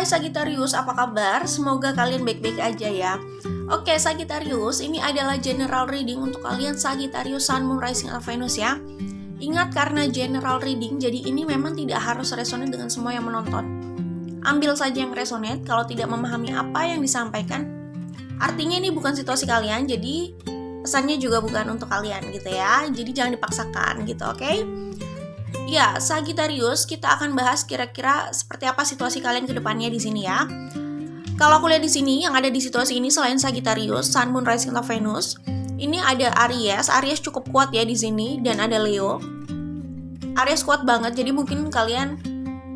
Hai Sagittarius, apa kabar? Semoga kalian baik-baik aja ya. Oke Sagittarius, ini adalah general reading untuk kalian Sagittarius, Sun, Moon, Rising, atau Venus ya. Ingat, karena general reading, jadi ini memang tidak harus resonate dengan semua yang menonton. Ambil saja yang resonate. Kalau tidak memahami apa yang disampaikan, artinya ini bukan situasi kalian, jadi pesannya juga bukan untuk kalian gitu ya. Jadi jangan dipaksakan gitu, oke? Ya, Sagittarius, kita akan bahas kira-kira seperti apa situasi kalian ke depannya di sini ya. Kalau aku lihat di sini, yang ada di situasi ini selain Sagittarius, Sun, Moon, Rising, atau Venus, ini ada Aries. Aries cukup kuat ya di sini, dan ada Leo. Aries kuat banget, jadi mungkin kalian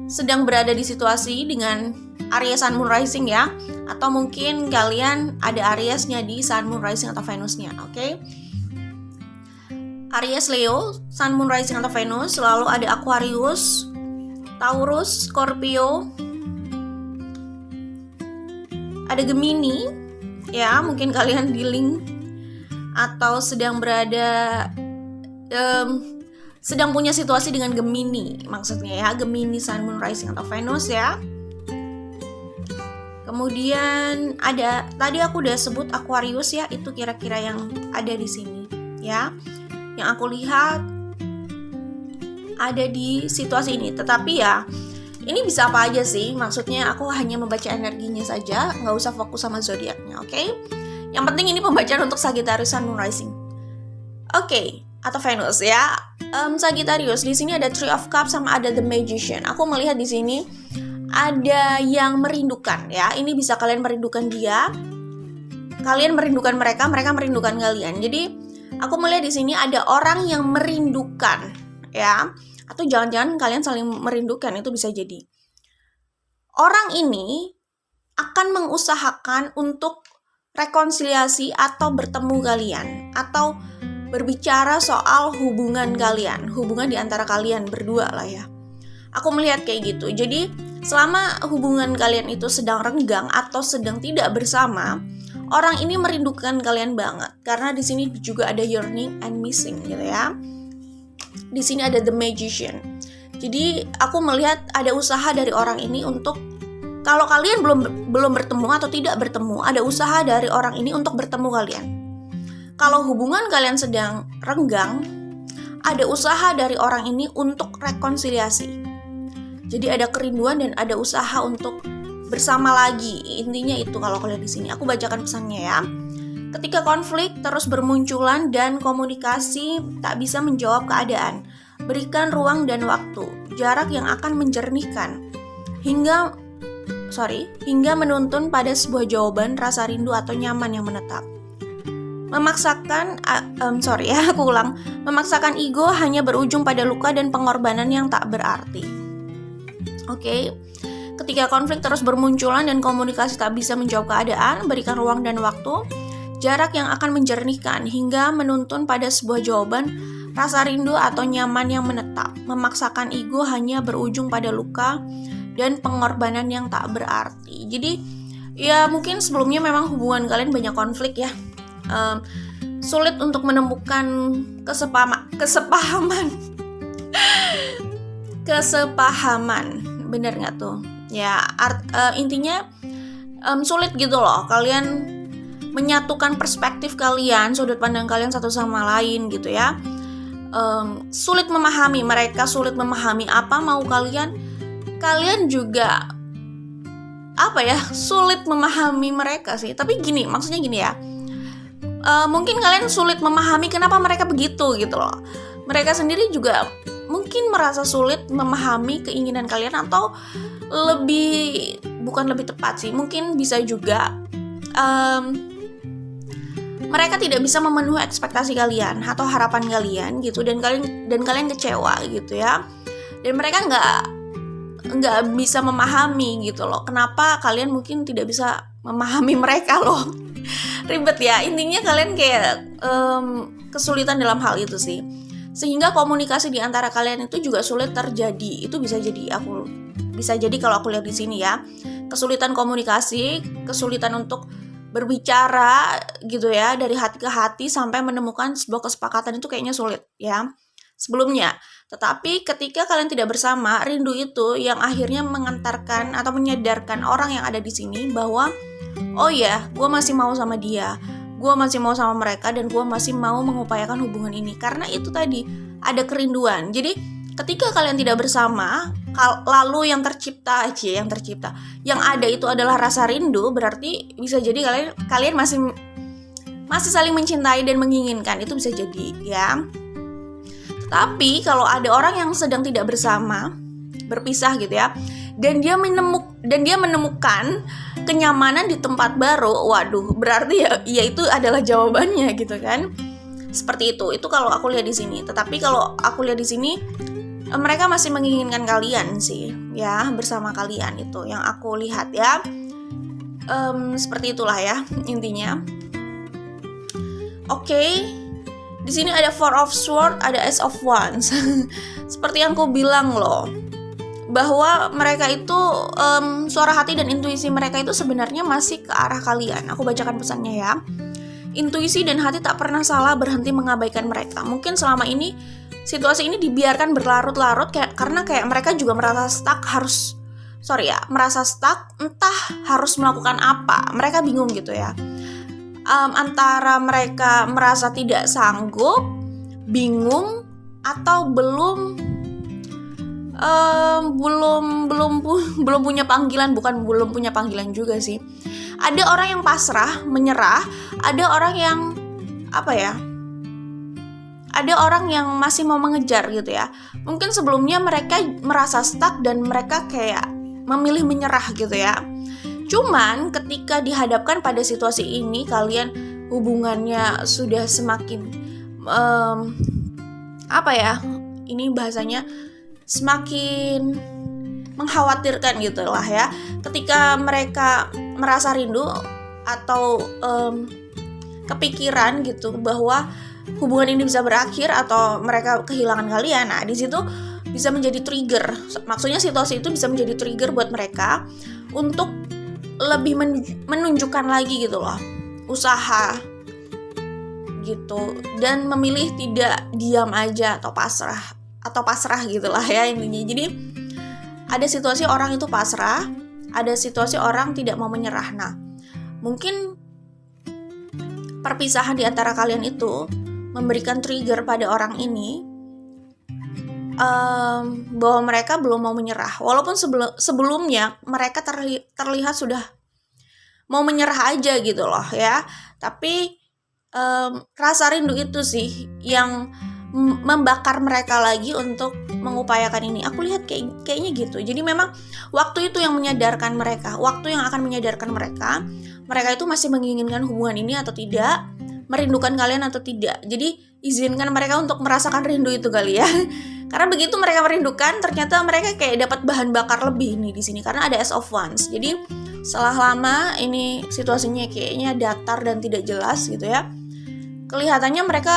sedang berada di situasi dengan Aries, Sun, Moon, Rising ya. Atau mungkin kalian ada Ariesnya di Sun, Moon, Rising, atau Venusnya, oke? Aries, Leo, Sun, Moon, Rising, atau Venus. Lalu ada Aquarius, Taurus, Scorpio, ada Gemini ya, mungkin kalian dealing atau sedang berada sedang punya situasi dengan Gemini, maksudnya ya, Gemini, Sun, Moon, Rising, atau Venus ya. Kemudian ada, tadi aku udah sebut Aquarius ya, itu kira-kira yang ada di sini ya. Yang aku lihat ada di situasi ini. Tetapi ya, ini bisa apa aja sih. Maksudnya aku hanya membaca energinya saja, nggak usah fokus sama zodiaknya, oke? Yang penting ini pembacaan untuk Sagittarius, Sun, Moon, Rising. Oke, atau Venus ya. Sagittarius, di sini ada Three of Cups sama ada The Magician. Aku melihat di sini ada yang merindukan ya. Ini bisa kalian merindukan dia, kalian merindukan mereka merindukan kalian. Jadi aku melihat di sini ada orang yang merindukan ya, atau jangan-jangan kalian saling merindukan, itu bisa jadi. Orang ini akan mengusahakan untuk rekonsiliasi atau bertemu kalian, atau berbicara soal hubungan kalian, hubungan di antara kalian berdua lah ya. Aku melihat kayak gitu. Jadi selama hubungan kalian itu sedang renggang atau sedang tidak bersama, orang ini merindukan kalian banget, karena di sini juga ada yearning and missing gitu ya. Di sini ada The Magician. Jadi aku melihat ada usaha dari orang ini untuk, kalau kalian belum bertemu atau tidak bertemu, ada usaha dari orang ini untuk bertemu kalian. Kalau hubungan kalian sedang renggang, ada usaha dari orang ini untuk rekonsiliasi. Jadi ada kerinduan dan ada usaha untuk bersama lagi. Intinya itu kalau kalian di sini. Aku bacakan pesannya ya. Ketika konflik terus bermunculan dan komunikasi tak bisa menjawab keadaan, berikan ruang dan waktu, jarak yang akan menjernihkan hingga menuntun pada sebuah jawaban rasa rindu atau nyaman yang menetap. Memaksakan ego hanya berujung pada luka dan pengorbanan yang tak berarti. Oke. Ketika konflik terus bermunculan dan komunikasi tak bisa menjawab keadaan, berikan ruang dan waktu, jarak yang akan menjernihkan hingga menuntun pada sebuah jawaban rasa rindu atau nyaman yang menetap. Memaksakan ego hanya berujung pada luka dan pengorbanan yang tak berarti. Jadi ya mungkin sebelumnya memang hubungan kalian banyak konflik ya. Sulit untuk menemukan kesepahaman. Bener nggak tuh? Ya, intinya sulit gitu loh kalian menyatukan perspektif kalian, sudut pandang kalian satu sama lain gitu ya. Sulit memahami mereka, sulit memahami apa mau kalian juga sulit memahami mereka sih. Tapi maksudnya gini ya, mungkin kalian sulit memahami kenapa mereka begitu gitu loh. Mereka sendiri juga mungkin merasa sulit memahami keinginan kalian, atau bukan lebih tepat sih, mungkin bisa juga mereka tidak bisa memenuhi ekspektasi kalian atau harapan kalian gitu, dan kalian kecewa gitu ya, dan mereka nggak bisa memahami gitu loh, kenapa kalian mungkin tidak bisa memahami mereka loh. Ribet ya, intinya kalian kayak kesulitan dalam hal itu sih, sehingga komunikasi di antara kalian itu juga sulit terjadi. Itu bisa jadi kalau aku lihat di sini ya, kesulitan komunikasi, kesulitan untuk berbicara gitu ya, dari hati ke hati sampai menemukan sebuah kesepakatan itu kayaknya sulit ya sebelumnya. Tetapi ketika kalian tidak bersama, rindu itu yang akhirnya mengantarkan atau menyadarkan orang yang ada di sini bahwa oh ya, gue masih mau sama dia, gue masih mau sama mereka, dan gue masih mau mengupayakan hubungan ini. Karena itu tadi, ada kerinduan. Jadi ketika kalian tidak bersama, lalu yang tercipta, yang ada itu adalah rasa rindu, berarti bisa jadi kalian masih saling mencintai dan menginginkan. Itu bisa jadi ya. Tapi kalau ada orang yang sedang tidak bersama, berpisah gitu ya, dan dia menemukan kenyamanan di tempat baru, waduh, berarti ya itu adalah jawabannya gitu kan. Seperti itu. Itu kalau aku lihat di sini. Tetapi kalau aku lihat di sini, mereka masih menginginkan kalian sih, ya, bersama kalian, itu yang aku lihat ya. Seperti itulah ya intinya. Oke. Di sini ada Four of Swords, ada Ace of Wands. Seperti yang aku bilang loh, bahwa mereka itu suara hati dan intuisi mereka itu sebenarnya masih ke arah kalian. Aku bacakan pesannya ya. Intuisi dan hati tak pernah salah berhenti mengabaikan mereka. Mungkin selama ini situasi ini dibiarkan berlarut-larut karena kayak mereka juga merasa stuck, entah harus melakukan apa. Mereka bingung gitu ya. Antara mereka merasa tidak sanggup, bingung, atau belum punya panggilan. Bukan belum punya panggilan juga sih. Ada orang yang pasrah, menyerah. Ada orang yang ada orang yang masih mau mengejar gitu ya. Mungkin sebelumnya mereka merasa stuck dan mereka kayak memilih menyerah gitu ya. Cuman ketika dihadapkan pada situasi ini, kalian hubungannya sudah semakin ini bahasanya semakin mengkhawatirkan gitu lah ya. Ketika mereka merasa rindu atau kepikiran gitu bahwa hubungan ini bisa berakhir atau mereka kehilangan kalian, nah di situ bisa menjadi trigger. Maksudnya situasi itu bisa menjadi trigger buat mereka untuk lebih menunjukkan lagi gitu loh, usaha gitu, dan memilih tidak diam aja atau pasrah gitulah ya intinya. Jadi ada situasi orang itu pasrah, ada situasi orang tidak mau menyerah. Nah, mungkin perpisahan di antara kalian itu memberikan trigger pada orang ini bahwa mereka belum mau menyerah, walaupun sebelumnya mereka terlihat sudah mau menyerah aja gitu loh ya. Tapi rasa rindu itu sih yang membakar mereka lagi untuk mengupayakan ini. Aku lihat kayaknya gitu. Jadi memang waktu itu yang menyadarkan mereka, waktu yang akan menyadarkan mereka itu masih menginginkan hubungan ini atau tidak, merindukan kalian atau tidak. Jadi izinkan mereka untuk merasakan rindu itu kali ya. Karena begitu mereka merindukan, ternyata mereka kayak dapat bahan bakar lebih nih di sini karena ada Ace of Wands. Jadi setelah lama ini situasinya kayaknya datar dan tidak jelas gitu ya. Kelihatannya mereka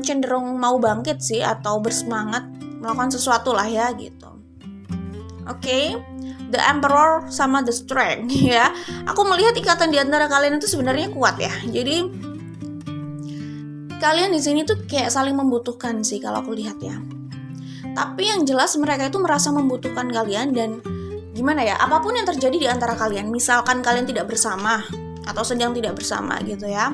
cenderung mau bangkit sih atau bersemangat melakukan sesuatu lah ya gitu. Oke. The Emperor sama The Strength ya. Aku melihat ikatan di antara kalian itu sebenarnya kuat ya. Jadi kalian di sini tuh kayak saling membutuhkan sih kalau aku lihat ya. Tapi yang jelas mereka itu merasa membutuhkan kalian, dan gimana ya, apapun yang terjadi di antara kalian, misalkan kalian tidak bersama atau sedang tidak bersama gitu ya,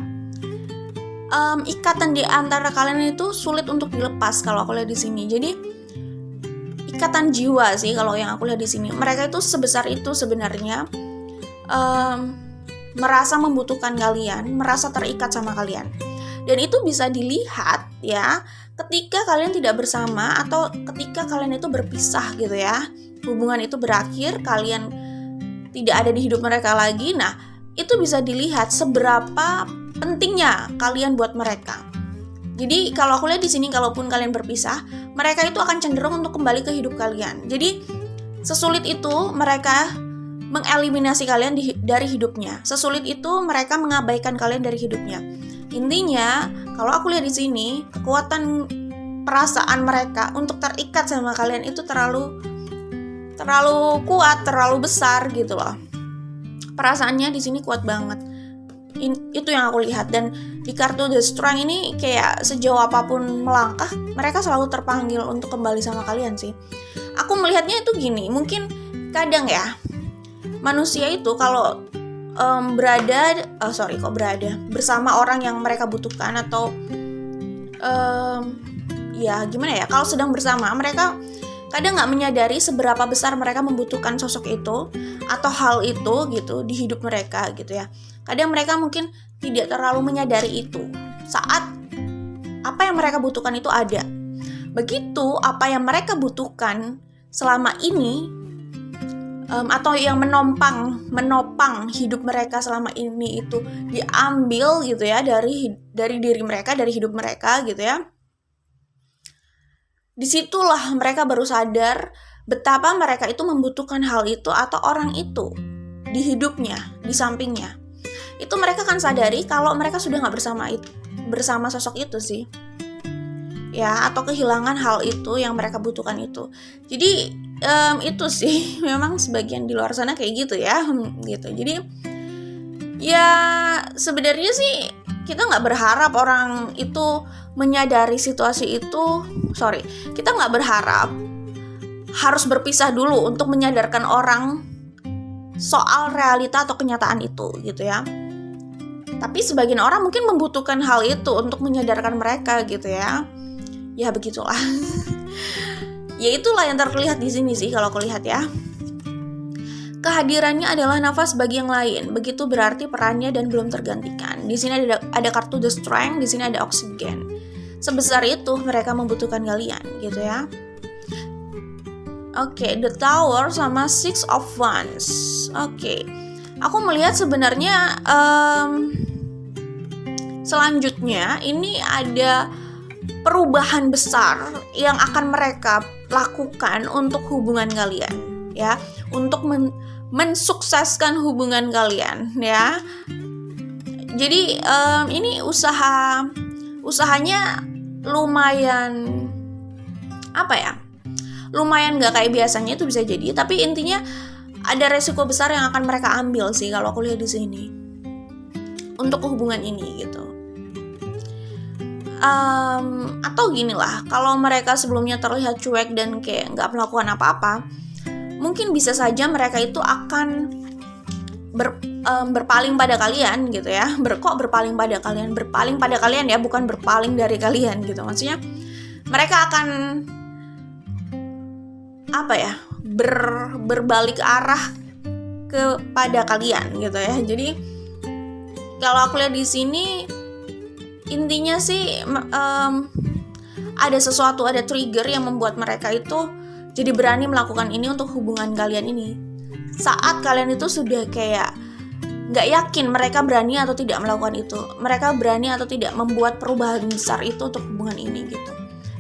ikatan di antara kalian itu sulit untuk dilepas kalau aku lihat di sini. Jadi ikatan jiwa sih kalau yang aku lihat di sini. Mereka itu sebesar itu sebenarnya, merasa membutuhkan kalian, merasa terikat sama kalian. Dan itu bisa dilihat ya ketika kalian tidak bersama atau ketika kalian itu berpisah gitu ya. Hubungan itu berakhir, kalian tidak ada di hidup mereka lagi. Nah, itu bisa dilihat seberapa pentingnya kalian buat mereka. Jadi kalau aku lihat di sini, kalaupun kalian berpisah, mereka itu akan cenderung untuk kembali ke hidup kalian. Jadi sesulit itu mereka mengeliminasi kalian dari hidupnya. Sesulit itu mereka mengabaikan kalian dari hidupnya. Intinya, kalau aku lihat di sini, kekuatan perasaan mereka untuk terikat sama kalian itu terlalu kuat, terlalu besar gitu loh. Perasaannya di sini kuat banget. Itu yang aku lihat. Dan di kartu The Strength ini kayak sejauh apapun melangkah, mereka selalu terpanggil untuk kembali sama kalian sih. Aku melihatnya itu gini, mungkin kadang ya manusia itu kalau berada bersama orang yang mereka butuhkan, atau ya gimana ya, kalau sedang bersama, mereka kadang nggak menyadari seberapa besar mereka membutuhkan sosok itu atau hal itu gitu di hidup mereka gitu ya. Kadang mereka mungkin tidak terlalu menyadari itu saat apa yang mereka butuhkan itu ada. Begitu apa yang mereka butuhkan selama ini atau yang menopang hidup mereka selama ini itu diambil gitu ya dari diri mereka, dari hidup mereka gitu ya. Disitulah mereka baru sadar betapa mereka itu membutuhkan hal itu atau orang itu di hidupnya, di sampingnya. Itu mereka akan sadari kalau mereka sudah nggak bersama sosok itu sih, ya, atau kehilangan hal itu yang mereka butuhkan itu. Jadi itu sih memang sebagian di luar sana kayak gitu ya, gitu. Jadi ya sebenarnya sih kita nggak berharap orang itu menyadari situasi itu. Kita nggak berharap harus berpisah dulu untuk menyadarkan orang soal realita atau kenyataan itu gitu ya. Tapi sebagian orang mungkin membutuhkan hal itu untuk menyadarkan mereka gitu ya. Ya begitulah. Ya itulah yang terlihat di sini sih kalau aku lihat ya. Kehadirannya adalah nafas bagi yang lain. Begitu berarti perannya dan belum tergantikan. Di sini ada kartu The Strength, di sini ada oksigen. Sebesar itu mereka membutuhkan kalian gitu ya. Oke, The Tower sama Six of Wands. Oke. Aku melihat sebenarnya selanjutnya ini ada perubahan besar yang akan mereka lakukan untuk hubungan kalian ya, untuk mensukseskan hubungan kalian ya. Jadi ini usahanya lumayan lumayan nggak kayak biasanya itu bisa jadi, tapi intinya ada resiko besar yang akan mereka ambil sih kalau aku lihat di sini untuk hubungan ini gitu. Atau gini lah, kalau mereka sebelumnya terlihat cuek dan kayak nggak melakukan apa-apa, mungkin bisa saja mereka itu akan berpaling pada kalian gitu ya. Berpaling pada kalian ya, bukan berpaling dari kalian gitu. Maksudnya mereka akan berbalik arah kepada kalian gitu ya. Jadi kalau aku lihat di sini intinya sih ada sesuatu, ada trigger yang membuat mereka itu jadi berani melakukan ini untuk hubungan kalian ini. Saat kalian itu sudah kayak nggak yakin mereka berani atau tidak melakukan itu, mereka berani atau tidak membuat perubahan besar itu untuk hubungan ini gitu.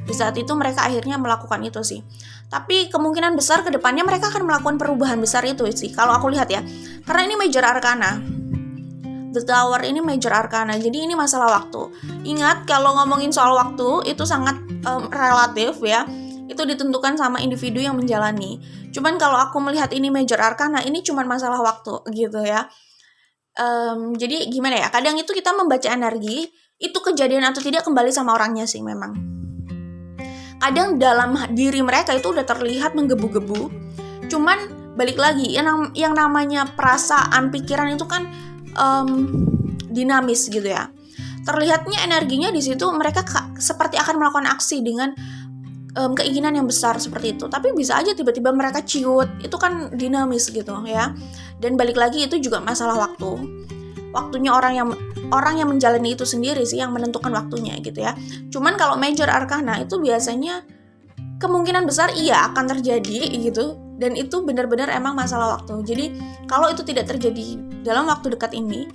Di saat itu mereka akhirnya melakukan itu sih. Tapi kemungkinan besar ke depannya mereka akan melakukan perubahan besar itu sih kalau aku lihat ya. Karena ini Major Arcana. The Tower ini Major Arcana. Jadi ini masalah waktu. Ingat kalau ngomongin soal waktu itu sangat relatif ya. Itu ditentukan sama individu yang menjalani. Cuman kalau aku melihat ini Major Arcana, ini cuman masalah waktu gitu ya. Jadi gimana ya? Kadang itu kita membaca energi, itu kejadian atau tidak kembali sama orangnya sih memang. Kadang dalam diri mereka itu udah terlihat menggebu-gebu. Cuman balik lagi, yang namanya perasaan, pikiran itu kan dinamis gitu ya. Terlihatnya energinya di situ mereka seperti akan melakukan aksi dengan keinginan yang besar seperti itu. Tapi bisa aja tiba-tiba mereka ciut. Itu kan dinamis gitu ya. Dan balik lagi itu juga masalah waktu. Waktunya orang yang menjalani itu sendiri sih yang menentukan waktunya gitu ya. Cuman kalau Major Arcana itu biasanya kemungkinan besar iya akan terjadi gitu, dan itu benar-benar emang masalah waktu. Jadi kalau itu tidak terjadi dalam waktu dekat ini,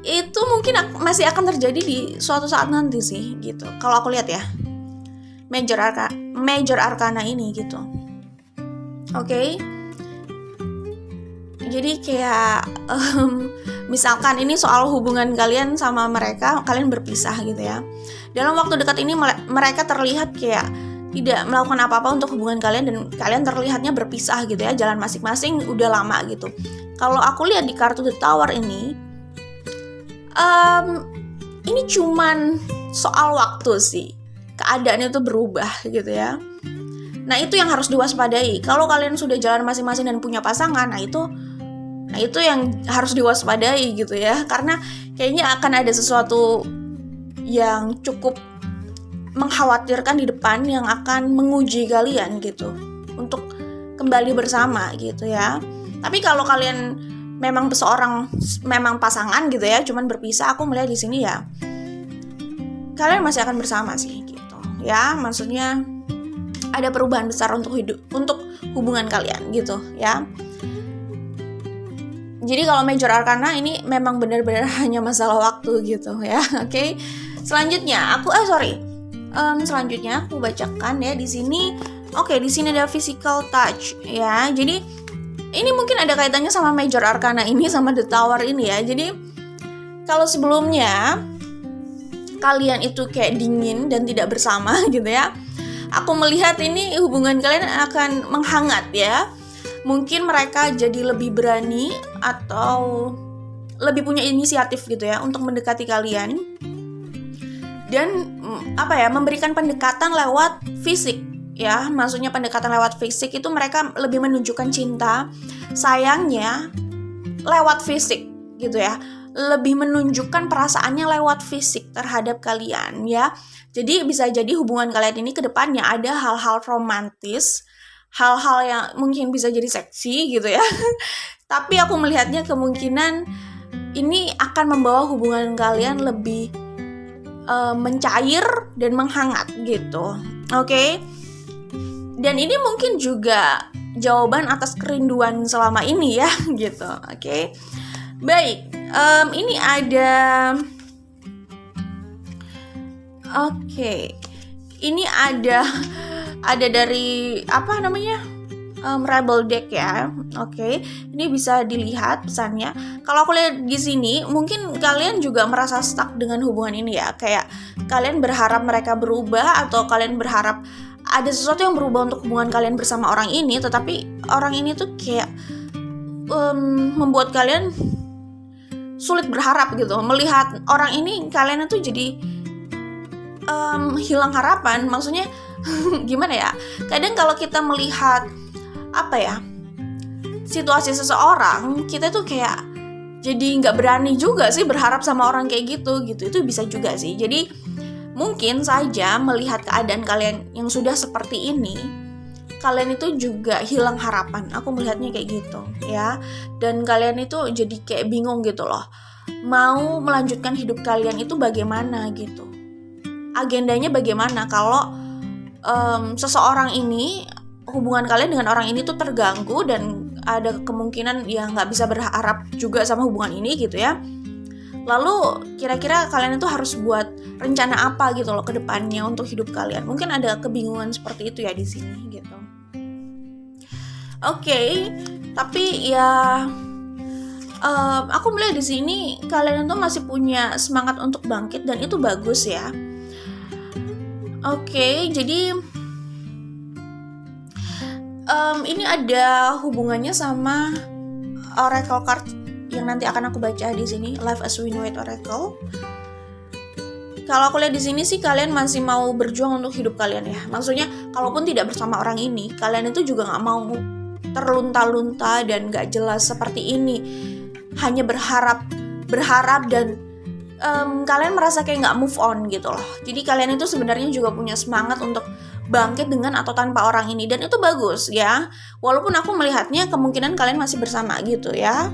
itu mungkin masih akan terjadi di suatu saat nanti sih gitu. Kalau aku lihat ya Major Arcana ini gitu. Oke. Jadi kayak misalkan ini soal hubungan kalian sama mereka, kalian berpisah gitu ya. Dalam waktu dekat ini mereka terlihat kayak tidak melakukan apa-apa untuk hubungan kalian, dan kalian terlihatnya berpisah gitu ya, jalan masing-masing udah lama gitu. Kalau aku lihat di kartu The Tower ini, Ini cuman soal waktu sih, keadaannya itu berubah gitu ya. Nah itu yang harus diwaspadai. Kalau kalian sudah jalan masing-masing dan punya pasangan, nah itu yang harus diwaspadai gitu ya. Karena kayaknya akan ada sesuatu yang cukup mengkhawatirkan di depan yang akan menguji kalian gitu untuk kembali bersama gitu ya. Tapi kalau kalian memang pasangan gitu ya, cuman berpisah, aku melihat di sini ya kalian masih akan bersama sih gitu ya. Maksudnya ada perubahan besar untuk hubungan kalian gitu ya. Jadi kalau Major Arcana ini memang benar-benar hanya masalah waktu gitu ya. Oke. Selanjutnya aku bacakan ya di sini. Oke, di sini ada physical touch ya. Jadi ini mungkin ada kaitannya sama Major Arcana ini sama The Tower ini ya. Jadi kalau sebelumnya kalian itu kayak dingin dan tidak bersama gitu ya, aku melihat ini hubungan kalian akan menghangat ya. Mungkin mereka jadi lebih berani atau lebih punya inisiatif gitu ya untuk mendekati kalian. Dan memberikan pendekatan lewat fisik ya. Maksudnya pendekatan lewat fisik itu mereka lebih menunjukkan cinta, sayangnya lewat fisik gitu ya. Lebih menunjukkan perasaannya lewat fisik terhadap kalian ya. Jadi bisa jadi hubungan kalian ini ke depannya ada hal-hal romantis, hal-hal yang mungkin bisa jadi seksi gitu ya. Tapi aku melihatnya kemungkinan ini akan membawa hubungan kalian lebih mencair dan menghangat gitu. Oke. Dan ini mungkin juga jawaban atas kerinduan selama ini ya gitu. Oke. Baik, ini ada ini ada dari Rebel Deck ya. Oke, ini bisa dilihat pesannya. Kalau aku lihat di sini, mungkin kalian juga merasa stuck dengan hubungan ini ya. Kayak kalian berharap mereka berubah atau kalian berharap ada sesuatu yang berubah untuk hubungan kalian bersama orang ini, tetapi orang ini tuh kayak membuat kalian sulit berharap gitu. Melihat orang ini kalian itu jadi hilang harapan. Maksudnya gimana ya? Kadang kalau kita melihat situasi seseorang, kita tuh kayak jadi nggak berani juga sih berharap sama orang kayak gitu. Itu bisa juga sih. Jadi mungkin saja melihat keadaan kalian yang sudah seperti ini, kalian itu juga hilang harapan. Aku melihatnya kayak gitu ya. Dan kalian itu jadi kayak bingung gitu loh. Mau melanjutkan hidup kalian itu bagaimana gitu. Agendanya bagaimana kalau seseorang ini, hubungan kalian dengan orang ini tuh terganggu dan ada kemungkinan ya nggak bisa berharap juga sama hubungan ini gitu ya. Lalu kira-kira kalian itu harus buat rencana apa gitu loh ke depannya untuk hidup kalian. Mungkin ada kebingungan seperti itu ya di sini gitu. Oke, tapi ya aku melihat di sini kalian itu masih punya semangat untuk bangkit dan itu bagus ya. Oke, jadi ini ada hubungannya sama Oracle card yang nanti akan aku baca di sini, Life as We Know It Oracle. Kalau aku lihat di sini sih kalian masih mau berjuang untuk hidup kalian ya. Maksudnya kalaupun tidak bersama orang ini, kalian itu juga nggak mau terlunta-lunta dan nggak jelas seperti ini. Hanya berharap dan kalian merasa kayak nggak move on gitu loh. Jadi kalian itu sebenarnya juga punya semangat untuk bangkit dengan atau tanpa orang ini dan itu bagus ya. Walaupun aku melihatnya kemungkinan kalian masih bersama gitu ya.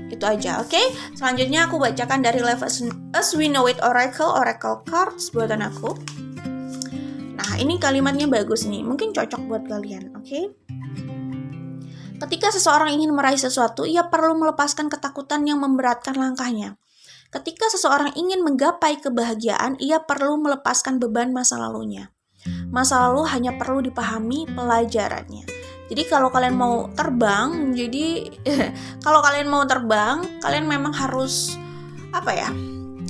Itu aja, oke? Selanjutnya aku bacakan dari Life as We Know It Oracle cards buatan aku. Nah, ini kalimatnya bagus nih. Mungkin cocok buat kalian, oke? Ketika seseorang ingin meraih sesuatu, ia perlu melepaskan ketakutan yang memberatkan langkahnya. Ketika seseorang ingin menggapai kebahagiaan, ia perlu melepaskan beban masa lalunya. Masa lalu hanya perlu dipahami pelajarannya. Jadi kalau kalian mau terbang, kalian memang harus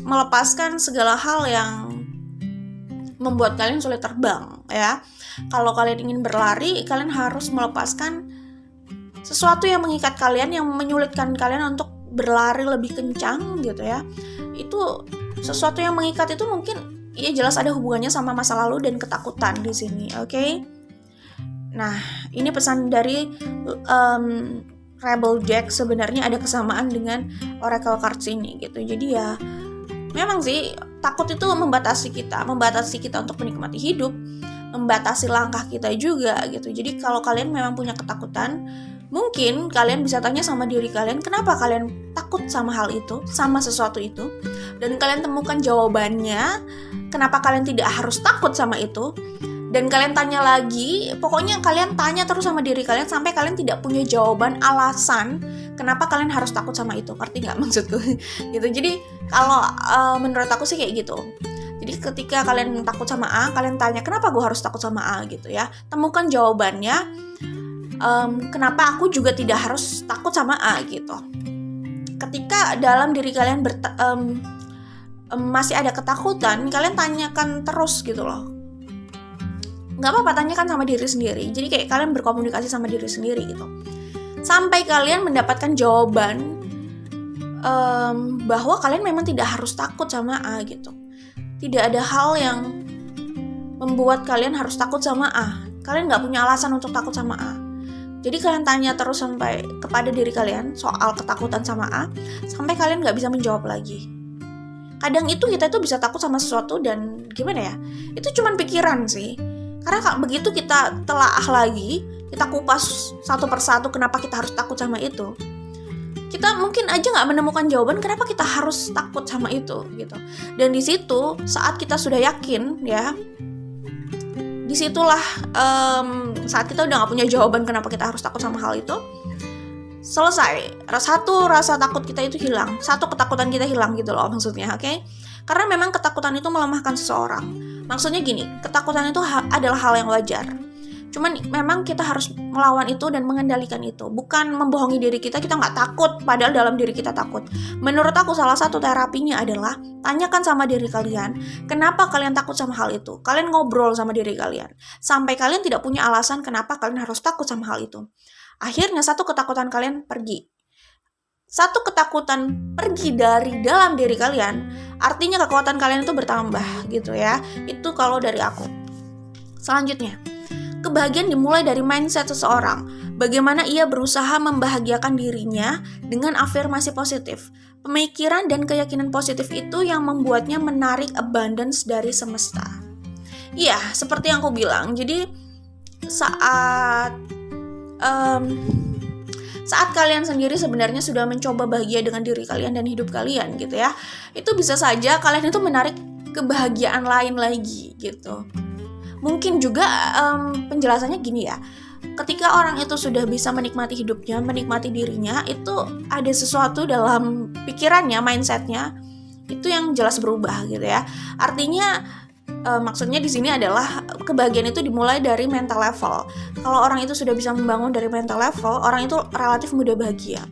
melepaskan segala hal yang membuat kalian sulit terbang ya. Kalau kalian ingin berlari, kalian harus melepaskan sesuatu yang mengikat kalian, yang menyulitkan kalian untuk berlari lebih kencang gitu ya. itu sesuatu yang mengikat itu mungkin ya jelas ada hubungannya sama masa lalu dan ketakutan di sini, oke? Nah, ini pesan dari Rebel Jack, sebenarnya ada kesamaan dengan Oracle Cards ini gitu. Jadi ya memang sih takut itu membatasi kita untuk menikmati hidup, membatasi langkah kita juga gitu. Jadi kalau kalian memang punya ketakutan, mungkin kalian bisa tanya sama diri kalian, kenapa kalian takut sama hal itu, sama sesuatu itu, dan kalian temukan jawabannya, kenapa kalian tidak harus takut sama itu. Dan kalian tanya lagi, pokoknya kalian tanya terus sama diri kalian sampai kalian tidak punya jawaban alasan kenapa kalian harus takut sama itu. Ngerti nggak maksudku? Gitu. Jadi kalau menurut aku sih kayak gitu. Jadi ketika kalian takut sama A, kalian tanya kenapa gue harus takut sama A gitu ya. Temukan jawabannya, kenapa aku juga tidak harus takut sama A gitu. Ketika dalam diri kalian masih ada ketakutan, kalian tanyakan terus gitu loh. Nggak apa-apa, tanyakan sama diri sendiri. Jadi kayak kalian berkomunikasi sama diri sendiri gitu, sampai kalian mendapatkan jawaban bahwa kalian memang tidak harus takut sama A gitu. Tidak ada hal yang membuat kalian harus takut sama A. Kalian nggak punya alasan untuk takut sama A. Jadi kalian tanya terus sampai kepada diri kalian soal ketakutan sama A, sampai kalian nggak bisa menjawab lagi. Kadang itu kita itu bisa takut sama sesuatu dan gimana ya, itu cuma pikiran sih. Karena begitu kita telaah lagi, kita kupas satu persatu kenapa kita harus takut sama itu, kita mungkin aja nggak menemukan jawaban kenapa kita harus takut sama itu gitu. Dan di situ saat kita sudah yakin ya, disitulah saat kita udah nggak punya jawaban kenapa kita harus takut sama hal itu, selesai. Satu rasa takut kita itu hilang, satu ketakutan kita hilang gitu loh maksudnya, oke? Karena memang ketakutan itu melemahkan seseorang. Maksudnya gini, ketakutan itu adalah hal yang wajar. Cuman memang kita harus melawan itu dan mengendalikan itu. Bukan membohongi diri kita nggak takut, padahal dalam diri kita takut. Menurut aku salah satu terapinya adalah tanyakan sama diri kalian, kenapa kalian takut sama hal itu. Kalian ngobrol sama diri kalian, sampai kalian tidak punya alasan kenapa kalian harus takut sama hal itu. Akhirnya satu ketakutan kalian pergi. Satu ketakutan pergi dari dalam diri kalian, artinya kekuatan kalian itu bertambah gitu ya. Itu kalau dari aku. Selanjutnya, kebahagiaan dimulai dari mindset seseorang. Bagaimana ia berusaha membahagiakan dirinya dengan afirmasi positif. Pemikiran dan keyakinan positif itu yang membuatnya menarik abundance dari semesta. Iya, seperti yang aku bilang. Jadi saat kalian sendiri sebenarnya sudah mencoba bahagia dengan diri kalian dan hidup kalian gitu ya, itu bisa saja kalian itu menarik kebahagiaan lain lagi gitu. Mungkin juga penjelasannya gini ya, ketika orang itu sudah bisa menikmati hidupnya, menikmati dirinya, itu ada sesuatu dalam pikirannya, mindsetnya itu yang jelas berubah gitu ya. Artinya maksudnya di sini adalah kebahagiaan itu dimulai dari mental level. Kalau orang itu sudah bisa membangun dari mental level, orang itu relatif mudah bahagia.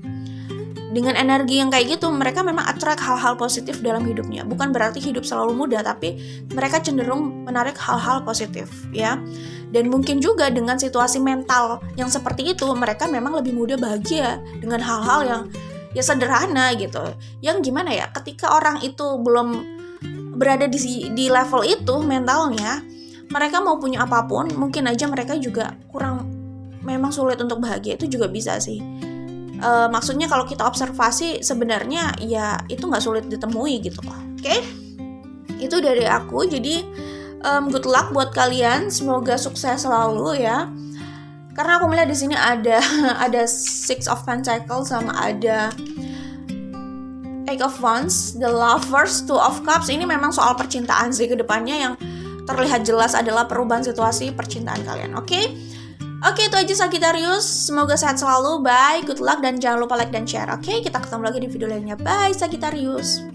Dengan energi yang kayak gitu, mereka memang attract hal-hal positif dalam hidupnya. Bukan berarti hidup selalu mudah, tapi mereka cenderung menarik hal-hal positif ya. Dan mungkin juga dengan situasi mental yang seperti itu, mereka memang lebih mudah bahagia dengan hal-hal yang ya sederhana gitu. Yang gimana ya, ketika orang itu belum berada di level itu mentalnya, mereka mau punya apapun, mungkin aja mereka juga kurang, memang sulit untuk bahagia. Itu juga bisa sih. Maksudnya kalau kita observasi sebenarnya ya itu nggak sulit ditemui gitu loh. Oke? Itu dari aku. Jadi good luck buat kalian, semoga sukses selalu ya. Karena aku melihat di sini ada Six of Pentacles sama ada Eight of Wands, The Lovers, Two of Cups. Ini memang soal percintaan sih ke depannya, yang terlihat jelas adalah perubahan situasi percintaan kalian. Oke, itu aja Sagittarius. Semoga sehat selalu. Bye, good luck, dan jangan lupa like dan share. Oke, kita ketemu lagi di video lainnya. Bye Sagittarius.